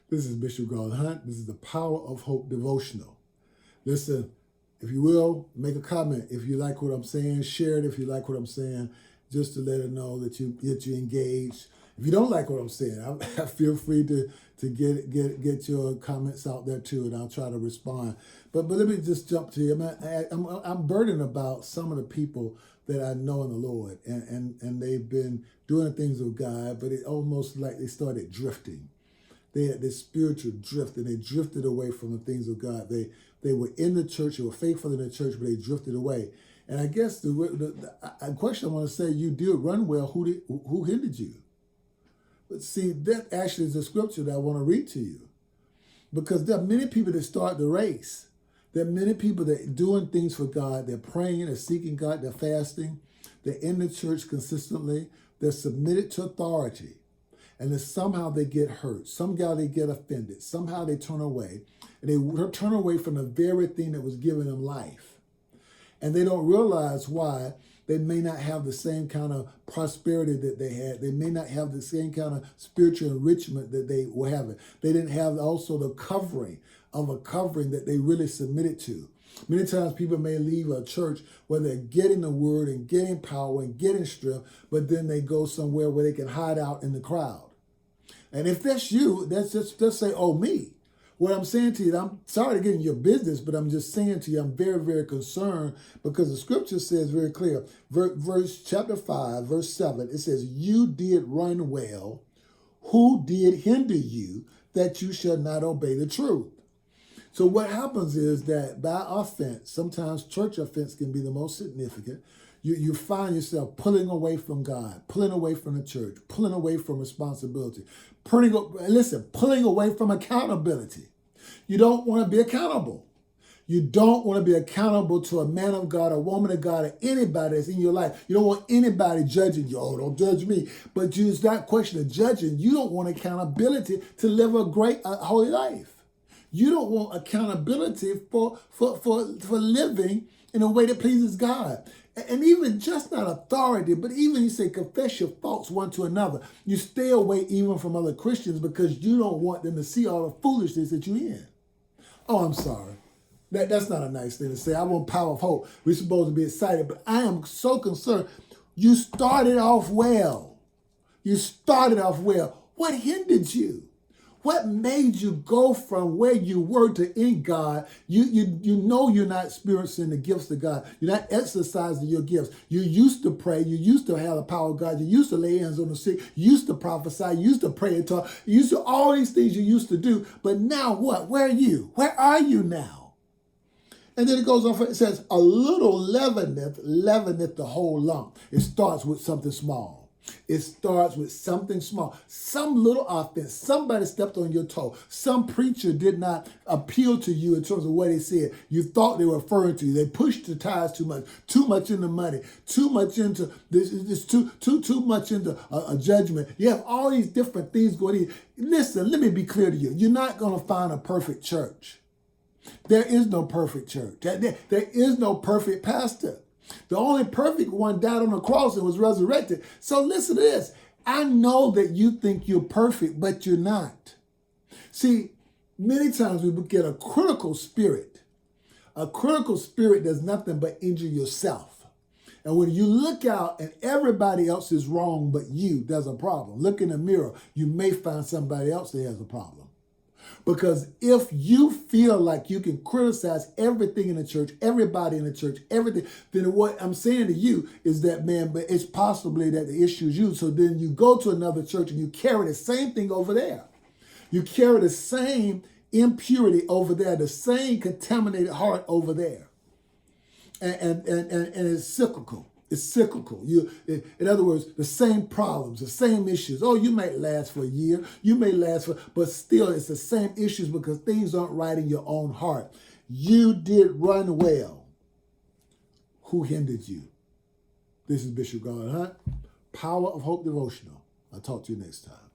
This is Bishop Garland. This is the Power of Hope devotional. Listen, if you will, make a comment. If you like what I'm saying, share it if you like what I'm saying, just to let it know that you engaged. If you don't like what I'm saying, I feel free to get your comments out there too, and I'll try to respond. But let me just jump to you. I'm burdened about some of the people that I know in the Lord, and they've been doing things with God, but it almost like they started drifting. They had this spiritual drift, and they drifted away from the things of God. They were in the church, they were faithful in the church, but they drifted away. And I guess the question I want to say, you did run well. Who hindered you? But see, that actually is a scripture that I want to read to you, because there are many people that start the race. There are many people that are doing things for God. They're praying, they're seeking God, they're fasting, they're in the church consistently, they're submitted to authority. And then somehow they get hurt. Somehow they get offended. Somehow they turn away. And they turn away from the very thing that was giving them life. And they don't realize why. They may not have the same kind of prosperity that they had. They may not have the same kind of spiritual enrichment that they were having. They didn't have also the covering that they really submitted to. Many times people may leave a church where they're getting the word and getting power and getting strength, but then they go somewhere where they can hide out in the crowd. And if that's you, that's just say, oh, me. What I'm saying to you, I'm sorry to get in your business, but I'm just saying to you, I'm very, very concerned, because the scripture says very clear, chapter 5, verse 7, it says, you did run well. Who did hinder you that you shall not obey the truth? So what happens is that by offense, sometimes church offense can be the most significant. You find yourself pulling away from God, pulling away from the church, pulling away from responsibility, pulling away from accountability. You don't want to be accountable. You don't want to be accountable to a man of God, a woman of God, or anybody that's in your life. You don't want anybody judging you. Oh, don't judge me. But it's not a question of judging. You don't want accountability to live a great, holy life. You don't want accountability for living in a way that pleases God. And even just not authority, but even you say confess your faults one to another. You stay away even from other Christians because you don't want them to see all the foolishness that you're in. Oh, I'm sorry. That's not a nice thing to say. I want power of hope. We're supposed to be excited, but I am so concerned. You started off well. You started off well. What hindered you? What made you go from where you were to in God? You know you're not experiencing the gifts of God. You're not exercising your gifts. You used to pray. You used to have the power of God. You used to lay hands on the sick. You used to prophesy. You used to pray and talk. You used to all these things you used to do. But now what? Where are you? Where are you now? And then it goes on. It says, a little leaveneth the whole lump. It starts with something small. It starts with something small, some little offense. Somebody stepped on your toe. Some preacher did not appeal to you in terms of what he said. You thought they were referring to you. They pushed the tires too much into money, too much into this, too much into a judgment. You have all these different things going on. Listen, let me be clear to you. You're not going to find a perfect church. There is no perfect church. There is no perfect pastor. The only perfect one died on the cross and was resurrected. So listen to this. I know that you think you're perfect, but you're not. See, many times we get a critical spirit. A critical spirit does nothing but injure yourself. And when you look out and everybody else is wrong but you, there's a problem. Look in the mirror. You may find somebody else that has a problem. Because if you feel like you can criticize everything in the church, everybody in the church, everything, then what I'm saying to you is that, man, but it's possibly that the issue is you. So then you go to another church and you carry the same thing over there. You carry the same impurity over there, the same contaminated heart over there. And it's cyclical. It's cyclical. In other words, the same problems, the same issues. Oh, you may last for a year. You may last but still it's the same issues because things aren't right in your own heart. You did run well. Who hindered you? This is Bishop Garland, Power of Hope Devotional. I'll talk to you next time.